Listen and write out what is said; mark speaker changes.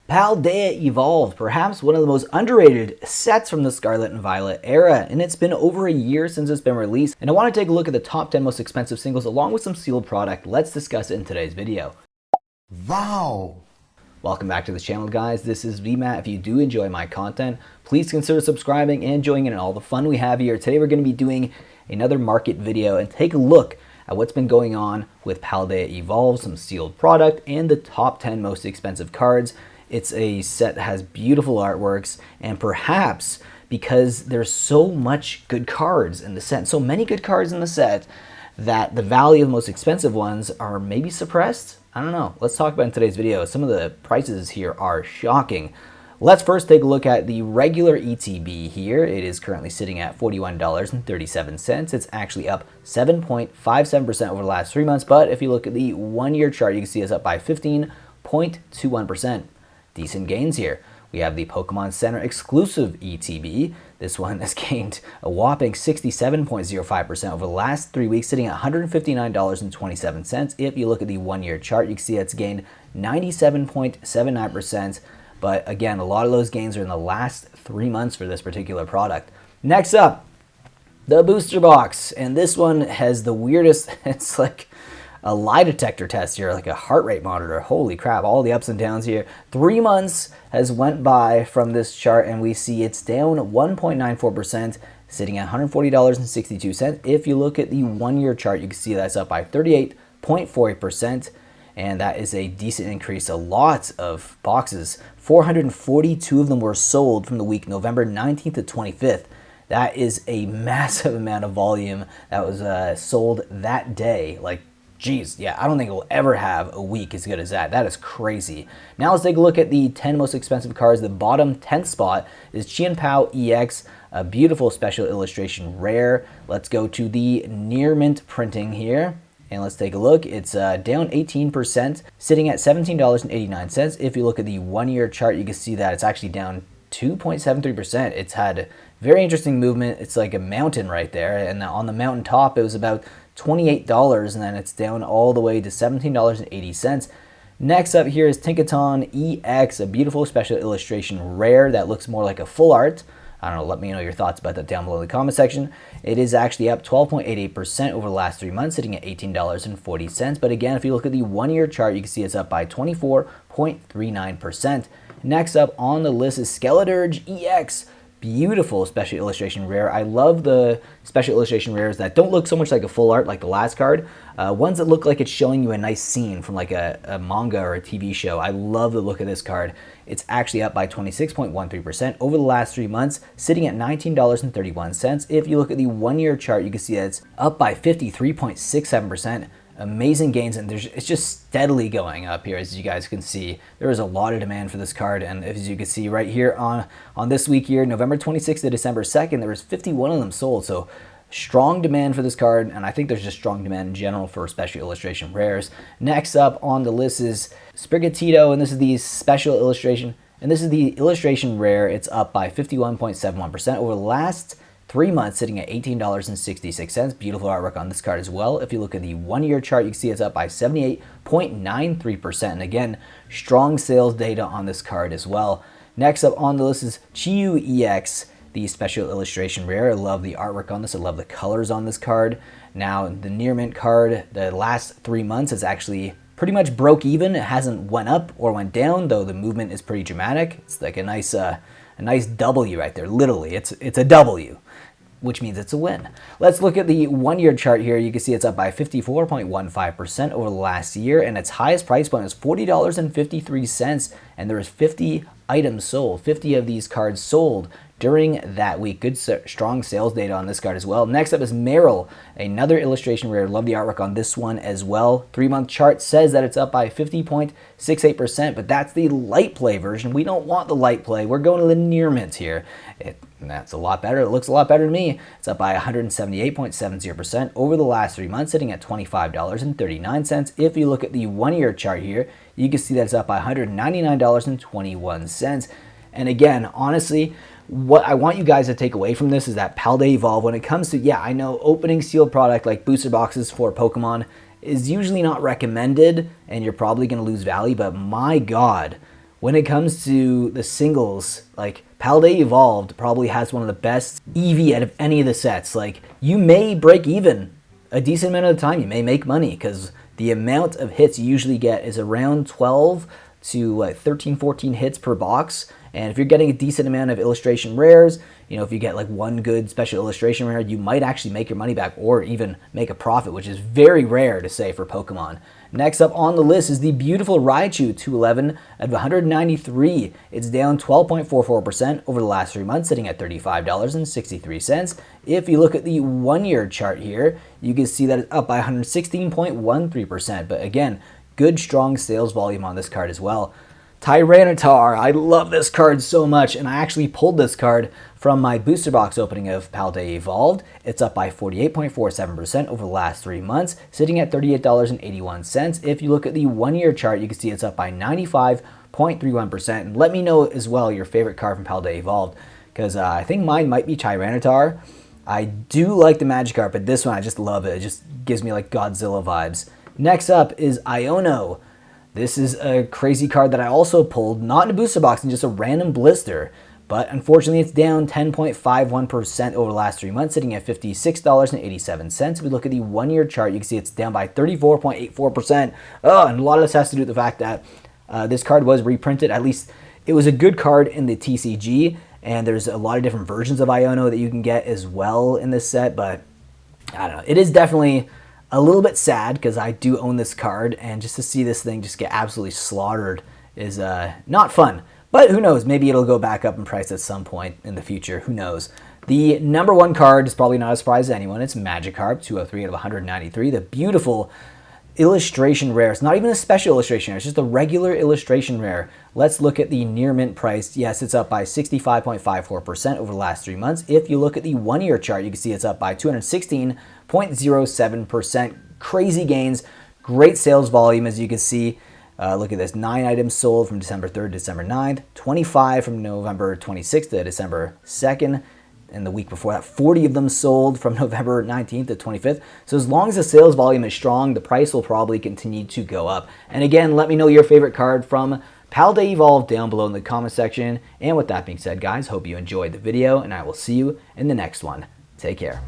Speaker 1: Paldea Evolved, perhaps one of the most underrated sets from the Scarlet and Violet era, and it's been over a year since it's been released, and I want to take a look at the top 10 most expensive singles along with some sealed product. Let's discuss it in today's video.
Speaker 2: Wow!
Speaker 1: Welcome back to the channel, guys. This is VMAT. If you do enjoy my content, please consider subscribing and joining in all the fun we have here. Today we're going to be doing another market video and take a look at what's been going on with Paldea Evolved, some sealed product, and the top 10 most expensive cards. It's a set that has beautiful artworks, and perhaps because there's so much good cards in the set, so many good cards in the set, that the value of the most expensive ones are maybe suppressed? I don't know. Let's talk about it in today's video. Some of the prices here are shocking. Let's first take a look at the regular ETB here. It is currently sitting at $41.37. It's actually up 7.57% over the last 3 months, but if you look at the 1 year chart, you can see it's up by 15.21%. Decent gains here. We have the Pokémon TCG exclusive ETB. This one has gained a whopping 67.05% over the last 3 weeks, sitting at $159.27. If you look at the 1 year chart, you can see it's gained 97.79%. But again, a lot of those gains are in the last 3 months for this particular product. Next up, the booster box. And this one has the weirdest, it's like a lie detector test here, like a heart rate monitor. Holy crap, all the ups and downs here. 3 months has went by from this chart and we see it's down 1.94%, sitting at $140.62. If you look at the 1 year chart, you can see that's up by 38.48%, and that is a decent increase. A lot of boxes, 442 of them were sold from the week November 19th to 25th. That is a massive amount of volume that was sold that day. Like, geez, yeah, I don't think we'll ever have a week as good as that. That is crazy. Now let's take a look at the 10 most expensive cards. The bottom 10th spot is Chien-Pao EX, a beautiful special illustration rare. Let's go to the near mint printing here, and let's take a look. It's down 18%, sitting at $17.89. If you look at the 1 year chart, you can see that it's actually down 2.73%. It's had very interesting movement. It's like a mountain right there, and on the mountain top it was about $28, and then it's down all the way to $17.80. Next up here is Tinkaton EX, a beautiful special illustration rare that looks more like a full art. I don't know, let me know your thoughts about that down below in the comment section. It is actually up 12.88% over the last 3 months, sitting at $18.40. But again, if you look at the 1 year chart, you can see it's up by 24.39%. Next up on the list is Skeledirge EX. Beautiful special illustration rare. I love the special illustration rares that don't look so much like a full art like the last card. Ones that look like it's showing you a nice scene from like a manga or a TV show. I love the look of this card. It's actually up by 26.13% over the last 3 months, sitting at $19.31. If you look at the 1 year chart, you can see that it's up by 53.67%. Amazing gains, and it's just steadily going up here. As you guys can see, there is a lot of demand for this card, and as you can see right here on this week here, November 26th to December 2nd, there was 51 of them sold. So strong demand for this card, and I think there's just strong demand in general for special illustration rares. Next up on the list is Sprigatito, and this is the special illustration, and this is the illustration rare. It's up by 51.71% over the last 3 months, sitting at $18.66. Beautiful artwork on this card as well. If you look at the 1 year chart, you can see it's up by 78.93%. And again, strong sales data on this card as well. Next up on the list is Chiyu EX, the special illustration rare. I love the artwork on this. I love the colors on this card. Now, the near mint card, the last 3 months is actually pretty much broke even. It hasn't went up or went down, though the movement is pretty dramatic. It's like a nice W right there. Literally, it's a W, which means it's a win. Let's look at the 1 year chart here. You can see it's up by 54.15% over the last year, and its highest price point is $40.53, and there is 50 items sold. 50 of these cards sold during that week. Good, strong sales data on this card as well. Next up is Meryl, another illustration rare. Love the artwork on this one as well. 3 month chart says that it's up by 50.68%, but that's the light play version. We don't want the light play. We're going to the near mint here. That's a lot better. It looks a lot better to me. It's up by 178.70% over the last 3 months, sitting at $25.39. If you look at the 1 year chart here, you can see that it's up by $199.21. And again, honestly, what I want you guys to take away from this is that Paldea Evolved, when it comes to, yeah, I know opening sealed product like booster boxes for Pokemon is usually not recommended and you're probably going to lose value, but my God, When it comes to the singles, like Paldea Evolved probably has one of the best EV out of any of the sets. Like, you may break even a decent amount of the time. You may make money because the amount of hits you usually get is around 12 to 13, 14 hits per box. And if you're getting a decent amount of illustration rares, you know, if you get like one good special illustration rare, you might actually make your money back or even make a profit, which is very rare to say for Pokemon. Next up on the list is the beautiful Raichu 211 at 193. It's down 12.44% over the last 3 months, sitting at $35.63. If you look at the 1 year chart here, you can see that it's up by 116.13%. But again, good strong sales volume on this card as well. Tyranitar, I love this card so much, and I actually pulled this card from my booster box opening of Paldea Evolved. It's up by 48.47% over the last 3 months, sitting at $38.81. If you look at the 1 year chart, you can see it's up by 95.31%. And let me know as well your favorite card from Paldea Evolved, because I think mine might be Tyranitar. I do like the Magikarp, but this one I just love it. It just gives me like Godzilla vibes. Next up is Iono. This is a crazy card that I also pulled, not in a booster box, in just a random blister. But unfortunately, it's down 10.51% over the last 3 months, sitting at $56.87. If we look at the 1 year chart, you can see it's down by 34.84%. Oh, and a lot of this has to do with the fact that this card was reprinted. At least it was a good card in the TCG, and there's a lot of different versions of Iono that you can get as well in this set. But I don't know. It is definitely a little bit sad because I do own this card, and just to see this thing just get absolutely slaughtered is not fun. But who knows, maybe it'll go back up in price at some point in the future, who knows. The number one card is probably not a surprise to anyone. It's Magikarp, 203 out of 193, the beautiful illustration rare. It's not even a special illustration rare, it's just a regular illustration rare. Let's look at the near mint price. Yes, it's up by 65.54% over the last 3 months. If you look at the 1 year chart, you can see it's up by 216.07%. Crazy gains, great sales volume, as you can see. Look at this, 9 items sold from December 3rd to December 9th, 25 from November 26th to December 2nd, and the week before that, 40 of them sold from November 19th to 25th. So as long as the sales volume is strong, the price will probably continue to go up. And again, let me know your favorite card from Paldea Evolved down below in the comment section. And with that being said, guys, hope you enjoyed the video, and I will see you in the next one. Take care.